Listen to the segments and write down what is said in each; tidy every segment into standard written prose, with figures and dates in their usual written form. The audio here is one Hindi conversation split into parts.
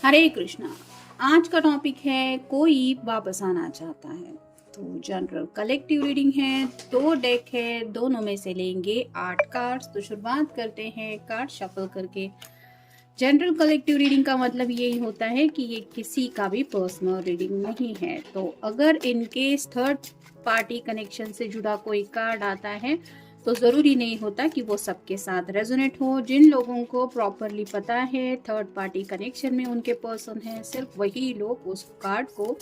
हरे कृष्णा। आज का टॉपिक है कोई वापस आना चाहता है। तो जनरल कलेक्टिव रीडिंग है, 2 डेक है, दोनों में से लेंगे 8 कार्ड्स। तो शुरुआत करते हैं कार्ड शफल करके। जनरल कलेक्टिव रीडिंग का मतलब यही होता है कि ये किसी का भी पर्सनल रीडिंग नहीं है। तो अगर इनकेस थर्ड पार्टी कनेक्शन से जुड़ा कोई कार्ड आता है तो ज़रूरी नहीं होता कि वो सबके साथ रेजोनेट हो। जिन लोगों को प्रॉपरली पता है थर्ड पार्टी कनेक्शन में उनके पर्सन है, सिर्फ वही लोग उस कार्ड को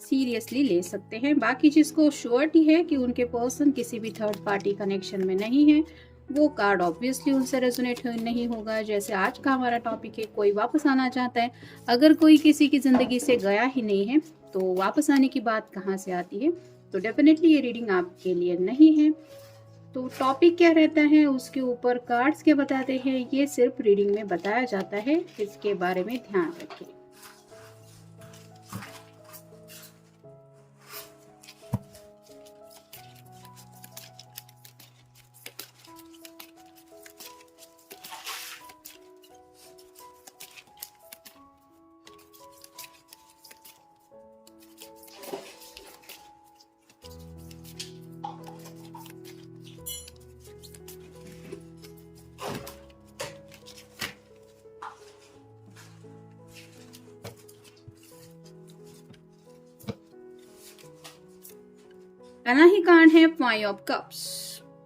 सीरियसली ले सकते हैं। बाकी जिसको श्योरिटी है कि उनके पर्सन किसी भी थर्ड पार्टी कनेक्शन में नहीं है, वो कार्ड ऑब्वियसली उनसे रेजोनेट नहीं होगा। जैसे आज का हमारा टॉपिक है कोई वापस आना चाहता है। अगर कोई किसी की ज़िंदगी से गया ही नहीं है तो वापस आने की बात कहाँ से आती है। तो डेफिनेटली ये रीडिंग आपके लिए नहीं है। तो टॉपिक क्या रहता है, उसके ऊपर कार्ड्स क्या बताते हैं, ये सिर्फ रीडिंग में बताया जाता है। इसके बारे में ध्यान रखें। पहला ही कार्ड है 5 of cups.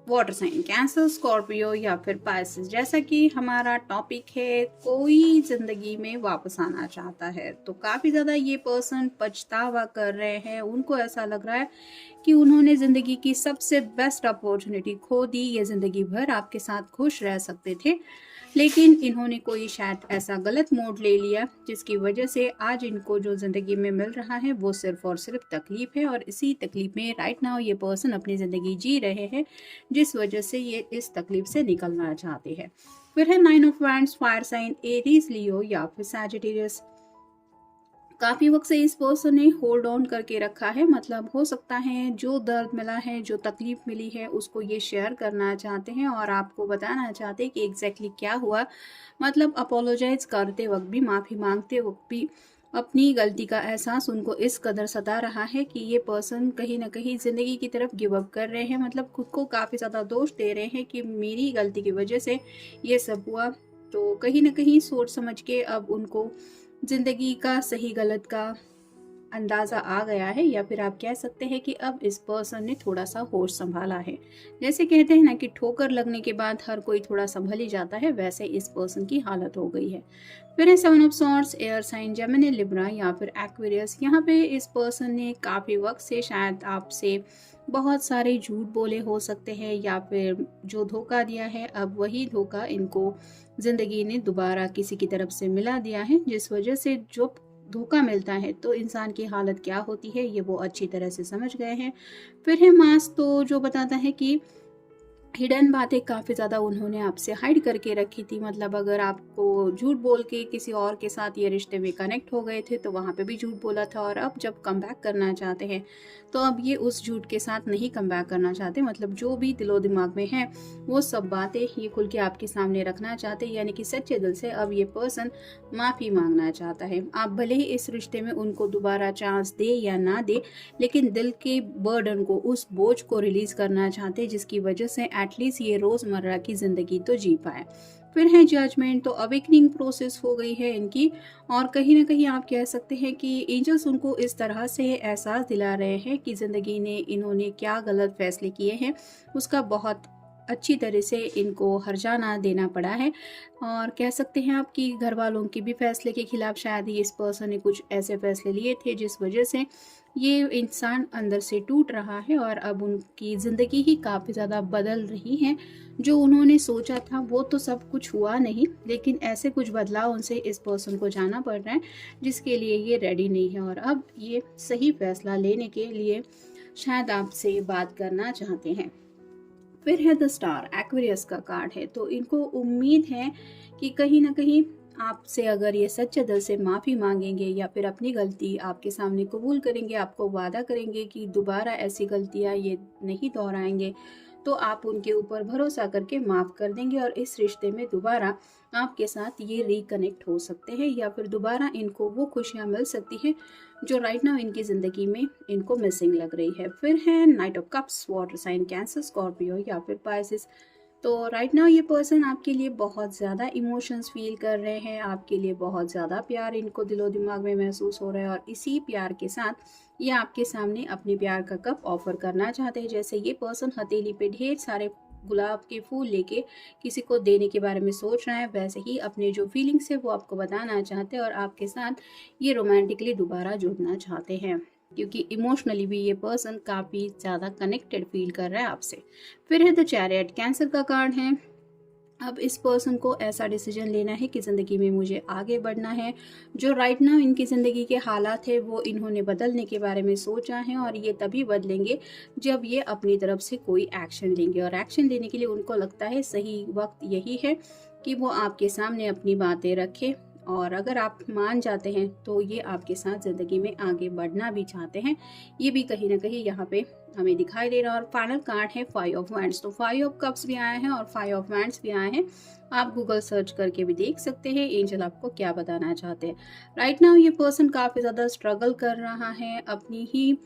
Water sign Cancer, Scorpio या फिर पाइसेस। जैसा कि हमारा टॉपिक है कोई जिंदगी में वापस आना चाहता है, तो काफी ज्यादा ये पर्सन पछतावा कर रहे हैं। उनको ऐसा लग रहा है कि उन्होंने जिंदगी की सबसे बेस्ट अपॉर्चुनिटी खो दी। ये जिंदगी भर आपके साथ खुश रह सकते थे, लेकिन इन्होंने कोई शायद ऐसा गलत मोड़ ले लिया जिसकी वजह से आज इनको जो ज़िंदगी में मिल रहा है वो सिर्फ और सिर्फ तकलीफ है। और इसी तकलीफ में राइट नाउ ये पर्सन अपनी ज़िंदगी जी रहे हैं, जिस वजह से ये इस तकलीफ से निकलना चाहते हैं। फिर है 9 of wands, fire sign Aries, Leo या फिर सैजिटेरियस। काफी वक्त से इस पर्सन ने होल्ड ऑन करके रखा है, मतलब हो सकता है जो दर्द मिला है, जो तकलीफ मिली है, उसको ये शेयर करना चाहते हैं और आपको बताना चाहते हैं कि एग्जैक्टली क्या हुआ। मतलब अपोलोजाइज करते वक्त भी, माफी मांगते वक्त भी अपनी गलती का एहसास उनको इस कदर सता रहा है कि ये पर्सन कहीं ना कहीं जिंदगी की तरफ गिव अप कर रहे हैं। मतलब खुद को काफी ज्यादा दोष दे रहे हैं कि मेरी गलती की वजह से ये सब हुआ। तो कहीं ना कहीं सोच समझ के अब उनको जिंदगी का सही गलत का अंदाजा आ गया है, या फिर आप कह सकते हैं कि अब इस पर्सन ने थोड़ा सा होश संभाला है। जैसे कहते हैं ना कि ठोकर लगने के बाद हर कोई थोड़ा संभल ही जाता है, वैसे इस पर्सन की हालत हो गई है। फिर है 7 of swords, air sign, Gemini, Libra या फिर एक्वेरियस। यहाँ पे इस पर्सन ने काफी वक्त से शायद आपसे बहुत सारे झूठ बोले हो सकते हैं, या फिर जो धोखा दिया है अब वही धोखा इनको जिंदगी ने दोबारा किसी की तरफ से मिला दिया है, जिस वजह से जो धोखा मिलता है तो इंसान की हालत क्या होती है ये वो अच्छी तरह से समझ गए हैं। फिर है मास, तो जो बताता है कि हिडन बातें काफ़ी ज़्यादा उन्होंने आपसे हाइड करके रखी थी। मतलब अगर आपको झूठ बोल के किसी और के साथ ये रिश्ते में कनेक्ट हो गए थे तो वहाँ पे भी झूठ बोला था, और अब जब कम बैक करना चाहते हैं तो अब ये उस झूठ के साथ नहीं कम बैक करना चाहते। मतलब जो भी दिलो दिमाग में है वो सब बातें ये खुल के आपके सामने रखना चाहते हैं, यानी कि सच्चे दिल से अब ये पर्सन माफ़ी मांगना चाहता है। आप भले ही इस रिश्ते में उनको दोबारा चांस दे या ना दे, लेकिन दिल के बर्डन को, उस बोझ को रिलीज करना चाहते हैं, जिसकी वजह से एटलीस्ट ये रोजमर्रा की जिंदगी तो जी पाए। फिर है जजमेंट, तो अवेकनिंग प्रोसेस हो गई है इनकी, और कहीं ना कहीं आप कह सकते हैं कि एंजल्स उनको इस तरह से एहसास दिला रहे हैं कि जिंदगी ने इन्होंने क्या गलत फैसले किए हैं उसका बहुत अच्छी तरह से इनको हर्जाना देना पड़ा है। और कह सकते हैं आप कि घर वालों के भी फैसले के खिलाफ शायद ही इस पर्सन ने कुछ ऐसे फैसले लिए थे जिस वजह से ये इंसान अंदर से टूट रहा है, और अब उनकी ज़िंदगी ही काफ़ी ज़्यादा बदल रही है। जो उन्होंने सोचा था वो तो सब कुछ हुआ नहीं, लेकिन ऐसे कुछ बदलाव उनसे इस पर्सन को जाना पड़ रहा है जिसके लिए ये रेडी नहीं है, और अब ये सही फैसला लेने के लिए शायद आपसे बात करना चाहते हैं। फिर है द स्टार, एक्वेरियस का कार्ड है। तो इनको उम्मीद है कि कहीं ना कहीं आपसे अगर ये सच्चे दिल से माफ़ी मांगेंगे या फिर अपनी गलती आपके सामने कबूल करेंगे, आपको वादा करेंगे कि दोबारा ऐसी गलतियाँ ये नहीं दोहराएंगे, तो आप उनके ऊपर भरोसा करके माफ़ कर देंगे और इस रिश्ते में दोबारा आपके साथ ये रिकनेक्ट हो सकते हैं या फिर दोबारा इनको वो खुशियाँ मिल सकती हैं जो राइट नाउ इनकी ज़िंदगी में इनको मिसिंग लग रही है। फिर है knight of cups, water sign Cancer, Scorpio या फिर पाइसिस। तो राइट नाउ ये पर्सन आपके लिए बहुत ज़्यादा इमोशंस फील कर रहे हैं, आपके लिए बहुत ज़्यादा प्यार इनको दिलो दिमाग में महसूस हो रहा है और इसी प्यार के साथ ये आपके सामने अपने प्यार का कप ऑफर करना चाहते हैं। जैसे ये पर्सन हथेली पे ढेर सारे गुलाब के फूल लेके किसी को देने के बारे में सोच रहा है, वैसे ही अपने जो फीलिंग्स है वो आपको बताना चाहते हैं और आपके साथ ये रोमांटिकली दोबारा जुड़ना चाहते हैं क्योंकि इमोशनली भी ये पर्सन काफ़ी ज़्यादा कनेक्टेड फील कर रहा है आपसे। फिर है द चैरियट, कैंसर का कार्ड है। अब इस पर्सन को ऐसा डिसीजन लेना है कि ज़िंदगी में मुझे आगे बढ़ना है। जो राइट नाउ इनकी ज़िंदगी के हालात है वो इन्होंने बदलने के बारे में सोचा है और ये तभी बदलेंगे जब ये अपनी तरफ से कोई एक्शन लेंगे और एक्शन लेने के लिए उनको लगता है सही वक्त यही है कि वो आपके सामने अपनी बातें रखे और अगर आप मान जाते हैं तो ये आपके साथ ज़िंदगी में आगे बढ़ना भी चाहते हैं। ये भी कहीं ना कहीं यहाँ पे हमें दिखाई दे रहा है। और फाइनल कार्ड है 5 ऑफ वैंड्स। तो 5 ऑफ कप्स भी आए हैं और 5 ऑफ वैंड्स भी आए हैं। आप गूगल सर्च करके भी देख सकते हैं एंजल आपको क्या बताना चाहते हैं। राइट नाउ ये पर्सन काफ़ी ज़्यादा स्ट्रगल कर रहा है, अपनी ही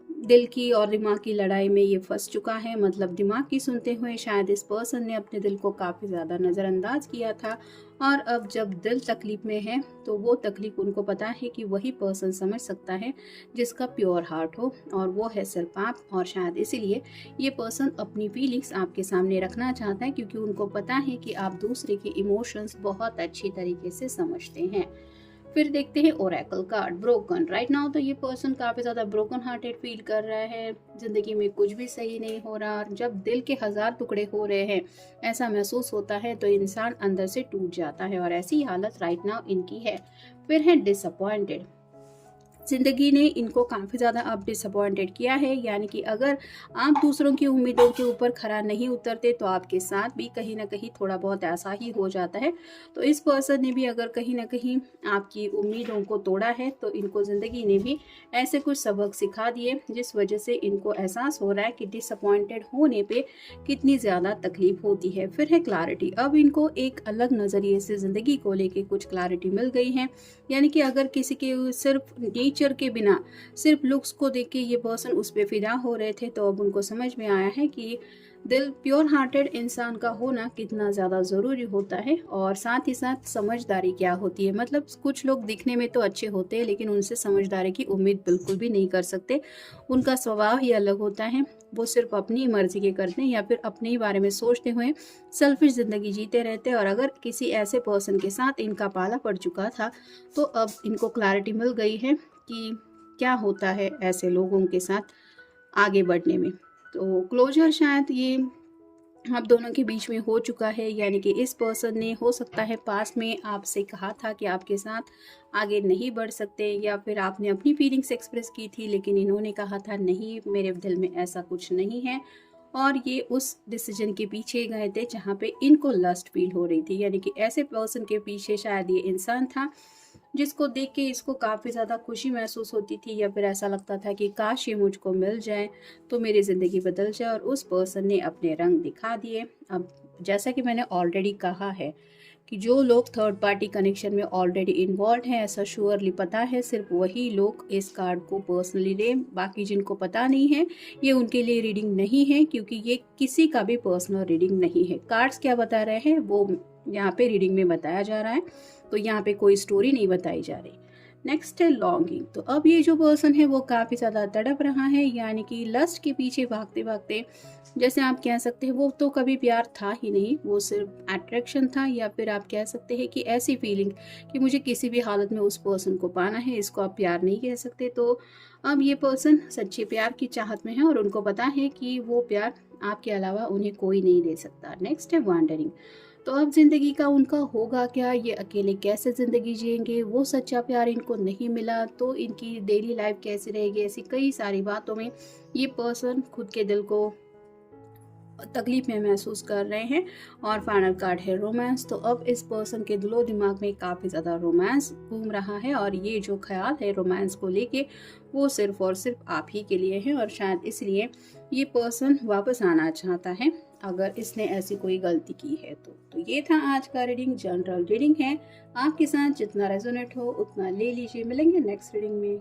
दिल की और दिमाग की लड़ाई में ये फंस चुका है। मतलब दिमाग की सुनते हुए शायद इस पर्सन ने अपने दिल को काफ़ी ज़्यादा नज़रअंदाज किया था और अब जब दिल तकलीफ में है तो वो तकलीफ उनको पता है कि वही पर्सन समझ सकता है जिसका प्योर हार्ट हो और वो है सिर्फ आप। और शायद इसीलिए ये पर्सन अपनी फीलिंग्स आपके सामने रखना चाहता है क्योंकि उनको पता है कि आप दूसरे के इमोशंस बहुत अच्छी तरीके से समझते हैं। फिर देखते हैं Oracle card, broken. Right now तो ये पर्सन काफ़ी ज़्यादा ब्रोकन हार्टेड फील कर रहा है, ज़िंदगी में कुछ भी सही नहीं हो रहा और जब दिल के 1000 टुकड़े हो रहे हैं ऐसा महसूस होता है तो इंसान अंदर से टूट जाता है और ऐसी हालत राइट नाउ इनकी है। फिर है डिसअपॉइंटेड, ज़िंदगी ने इनको काफ़ी ज़्यादा अब डिसअपॉइंटेड किया है, यानी कि अगर आप दूसरों की उम्मीदों के ऊपर खरा नहीं उतरते तो आपके साथ भी कहीं ना कहीं थोड़ा बहुत ऐसा ही हो जाता है। तो इस पर्सन ने भी अगर कहीं ना कहीं आपकी उम्मीदों को तोड़ा है तो इनको ज़िंदगी ने भी ऐसे कुछ सबक सिखा दिए जिस वजह से इनको एहसास हो रहा है कि डिसअपॉइंटेड होने पे कितनी ज़्यादा तकलीफ होती है। फिर है क्लैरिटी, अब इनको एक अलग नज़रिए से ज़िंदगी को लेके कुछ क्लैरिटी मिल गई है, यानी कि अगर किसी के सिर्फ नेचर के बिना सिर्फ लुक्स को देख के ये पर्सन उस पर फिदा हो रहे थे तो अब उनको समझ में आया है कि दिल प्योर हार्टेड इंसान का होना कितना ज़्यादा ज़रूरी होता है और साथ ही साथ समझदारी क्या होती है। मतलब कुछ लोग दिखने में तो अच्छे होते हैं लेकिन उनसे समझदारी की उम्मीद बिल्कुल भी नहीं कर सकते। उनका स्वभाव ही अलग होता है, वो सिर्फ अपनी मर्जी के करते हैं या फिर अपने ही बारे में सोचते हुए सेल्फिश ज़िंदगी जीते रहते हैं। और अगर किसी ऐसे पर्सन के साथ इनका पाला पड़ चुका था तो अब इनको क्लैरिटी मिल गई है कि क्या होता है ऐसे लोगों के साथ आगे बढ़ने में। तो क्लोजर शायद ये आप दोनों के बीच में हो चुका है, यानी कि इस पर्सन ने हो सकता है पास्ट में आपसे कहा था कि आपके साथ आगे नहीं बढ़ सकते या फिर आपने अपनी फीलिंग्स एक्सप्रेस की थी लेकिन इन्होंने कहा था नहीं, मेरे दिल में ऐसा कुछ नहीं है और ये उस डिसीजन के पीछे गए थे जहाँ पे इनको लस्ट फील हो रही थी। यानी कि ऐसे पर्सन के पीछे शायद ये इंसान था जिसको देख के इसको काफ़ी ज़्यादा खुशी महसूस होती थी या फिर ऐसा लगता था कि काश ये मुझको मिल जाए तो मेरी ज़िंदगी बदल जाए, और उस पर्सन ने अपने रंग दिखा दिए। अब जैसा कि मैंने ऑलरेडी कहा है कि जो लोग थर्ड पार्टी कनेक्शन में ऑलरेडी इन्वॉल्व हैं, ऐसा श्योरली पता है, सिर्फ वही लोग इस कार्ड को पर्सनली लें। बाकी जिनको पता नहीं है ये उनके लिए रीडिंग नहीं है क्योंकि ये किसी का भी पर्सनल रीडिंग नहीं है। कार्ड्स क्या बता रहे हैं वो यहाँ पे रीडिंग में बताया जा रहा है, तो यहाँ पे कोई स्टोरी नहीं बताई जा रही। नेक्स्ट है लॉन्गिंग। तो अब ये जो पर्सन है वो काफ़ी ज़्यादा तड़प रहा है, यानी कि लस्ट के पीछे भागते भागते, जैसे आप कह सकते हैं वो तो कभी प्यार था ही नहीं, वो सिर्फ अट्रैक्शन था, या फिर आप कह सकते हैं कि ऐसी फीलिंग कि मुझे किसी भी हालत में उस पर्सन को पाना है, इसको आप प्यार नहीं कह सकते। तो अब ये पर्सन सच्चे प्यार की चाहत में है और उनको पता है कि वो प्यार आपके अलावा उन्हें कोई नहीं दे सकता। नेक्स्ट है वॉन्डरिंग। तो अब ज़िंदगी का उनका होगा क्या, ये अकेले कैसे ज़िंदगी जिएंगे, वो सच्चा प्यार इनको नहीं मिला तो इनकी डेली लाइफ कैसी रहेगी, ऐसी कई सारी बातों में ये पर्सन खुद के दिल को तकलीफ में महसूस कर रहे हैं। और फाइनल कार्ड है रोमांस। तो अब इस पर्सन के दिलो दिमाग में काफ़ी ज़्यादा रोमांस घूम रहा है और ये जो ख्याल है रोमांस को लेके वो सिर्फ और सिर्फ आप ही के लिए है और शायद इसलिए ये पर्सन वापस आना चाहता है अगर इसने ऐसी कोई गलती की है तो ये था आज का रीडिंग। जनरल रीडिंग है, आपके साथ जितना रेजोनेट हो उतना ले लीजिए। मिलेंगे नेक्स्ट रीडिंग में।